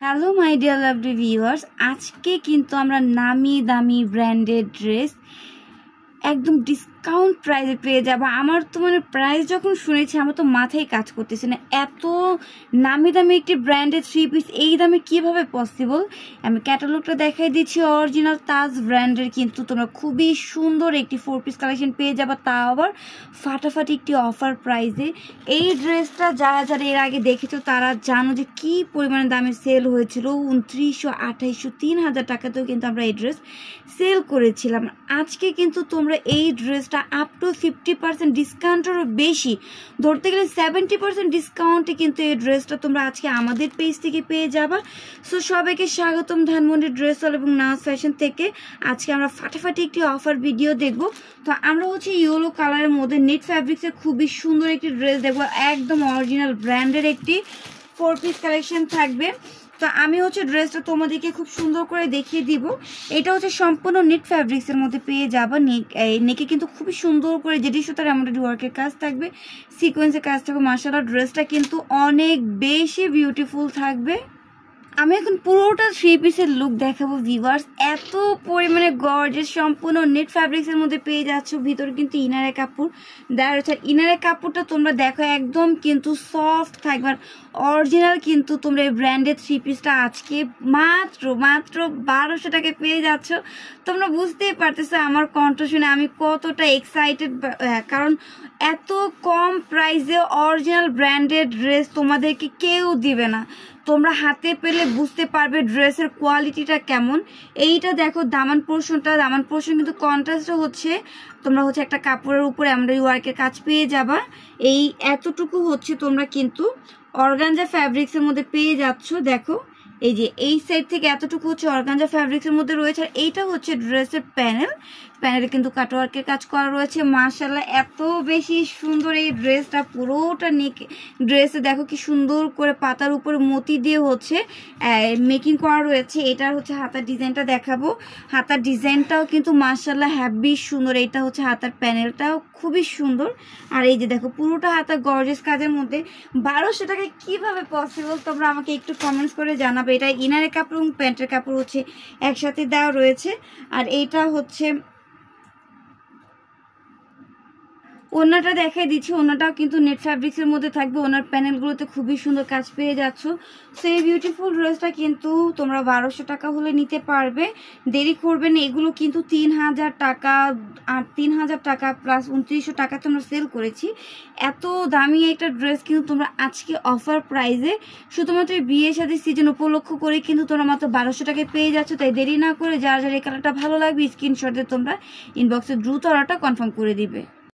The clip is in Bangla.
Hello my dear lovely viewers, আজকে কিন্তু আমরা নামি দামি ব্র্যান্ডেড ড্রেস একদম ডিসকাউন্ট প্রাইসে পেয়ে যাবো। আমার তো প্রাইস যখন শুনেছি আমার তো মাথায় কাজ করতেছে না, এত নামি দামি একটি ব্র্যান্ডেড থ্রি পিস এই দামে কিভাবে পসিবল। আমি ক্যাটালগটা দেখাই দিচ্ছি, অরিজিনাল তাজ ব্র্যান্ডের কিন্তু তোমরা খুবই সুন্দর একটি 4 পিস কালেকশন পেয়ে যাবে, তাও আবার ফাটাফাটি একটি অফার প্রাইসে। এই ড্রেসটা যারা যারা এর আগে দেখেছো তারা জানো যে কি পরিমাণে দামে সেল হয়েছিল, 2900, 2800, 3000 টাকাতেও কিন্তু আমরা এই ড্রেস সেল করেছিলাম। আজকে কিন্তু তোমরা এই ড্রেসটা আপ টু 50% ডিসকাউন্টেরও বেশি, ধরতে গেলে 70% ডিসকাউন্টে কিন্তু এই ড্রেসটা তোমরা আজকে আমাদের পেজ থেকে পেয়ে যাবা। সো সবাইকে স্বাগতম ধানমন্ডি ড্রেস হল এবং নাজ ফ্যাশন থেকে। আজকে আমরা ফাটাফাটি একটি অফার ভিডিও দেখব। তো আমরা ইয়েলো কালারের মধ্যে নেট ফ্যাব্রিক্সের খুবই সুন্দর একটি ড্রেস দেখবো, একদম অরিজিনাল ব্র্যান্ডের একটি 4 পিস কালেকশন থাকবে। তো আমি ড্রেসটা তোমাদেরকে খুব সুন্দর করে দেখিয়ে দিব। এটা সম্পূর্ণ নেট ফ্যাব্রিক্সের মধ্যে পেয়ে যাবা। নেকে কিন্তু খুবই সুন্দর করে যেটি সুতার এমব্রয়ডারি ওয়ার্কের কাজ থাকবে, সিকোয়েন্সের কাজ থাকবে। মাশাআল্লাহ, ড্রেসটা কিন্তু অনেক বেশি বিউটিফুল থাকবে। আমি এখন পুরোটা থ্রি পিসের লুক দেখাবো ভিউয়ার্স, এত পরিমাণে গর্জিয়াস সম্পূর্ণ নেট ফ্যাব্রিক্সের মধ্যে পেয়ে যাচ্ছ। ভিতরে কিন্তু ইনারের কাপড় দেওয়া রয়েছে, ইনারের কাপড়টা তোমরা দেখো একদম কিন্তু সফট থাকবে। অরিজিনাল কিন্তু তোমরা এই ব্র্যান্ডেড থ্রি পিসটা আজকে মাত্র 1200 টাকায় পেয়ে যাচ্ছ। তোমরা বুঝতেই পারতেছো আমার কণ্ঠ শুনে আমি কতটা এক্সাইটেড, কারণ এত কম প্রাইসে অরিজিনাল ব্র্যান্ডেড ড্রেস তোমাদেরকে কেউ দিবে না। তোমরা হাতে পেলে বুঝতে পারবে ড্রেসের কোয়ালিটিটা কেমন। এইটা দেখো দামান পোর্শন কিন্তু কন্ট্রাস্টে তোমরা একটা কাপড়ের উপরে এমব্রয়ডারি ওয়ার্কের কাজ পেয়ে যাবা। এই এতটুকু তোমরা কিন্তু অর্গানজা ফ্যাব্রিক্সের মধ্যে পেয়ে যাচ্ছ। দেখো এই যে এই সাইড থেকে এতটুকু অর্গানজা ফ্যাব্রিক্সের মধ্যে রয়েছে। আর এইটা ড্রেসের প্যানেলে কিন্তু কাটওয়ার্কের কাজ করা রয়েছে। মাশাআল্লাহ, এত বেশি সুন্দর এই ড্রেসটা। পুরোটা ড্রেসে দেখো কি সুন্দর করে পাতার উপরে মতি দিয়ে মেকিং করা রয়েছে। এটার হাতার ডিজাইনটা দেখাবো। হাতার ডিজাইনটাও কিন্তু মাশাআল্লাহ হ্যাভি সুন্দর। এটা হাতার প্যানেলটাও খুবই সুন্দর। আর এই যে দেখো পুরোটা হাতার গর্জিয়াস কাজের মধ্যে 1200 টাকায় কিভাবে পসিবল তোমরা আমাকে একটু কমেন্টস করে জানাবে। এটা ইনারের কাপড় এবং প্যান্টের কাপড় একসাথে দেওয়া রয়েছে। আর এইটা ওনাটা দেখাই দিচ্ছি, ওনাটাও কিন্তু নেট ফ্যাব্রিক্সের মধ্যে থাকবে। ওনার প্যানেলগুলোতে খুবই সুন্দর কাজ পেয়ে যাচ্ছ। সো এই বিউটিফুল ড্রেসটা কিন্তু তোমরা 1200 টাকা হলে নিতে পারবে, দেরি করবে না। এগুলো কিন্তু 3000 টাকা আর 3000 টাকা প্লাস 2900 টাকা তোমরা সেল করেছি। এত দামি একটা ড্রেস কিন্তু তোমরা আজকে অফার প্রাইসে শুধুমাত্র বিয়ে শাদী সিজন উপলক্ষ করে কিন্তু তোমরা মাত্র 1200 টাকায় পেয়ে যাচ্ছ। তাই দেরি না করে যারা যারা এই কালারটা ভালো লাগবে স্ক্রিনশটে তোমরা ইনবক্সে দ্রুত অর্ডারটা কনফার্ম করে দিবে।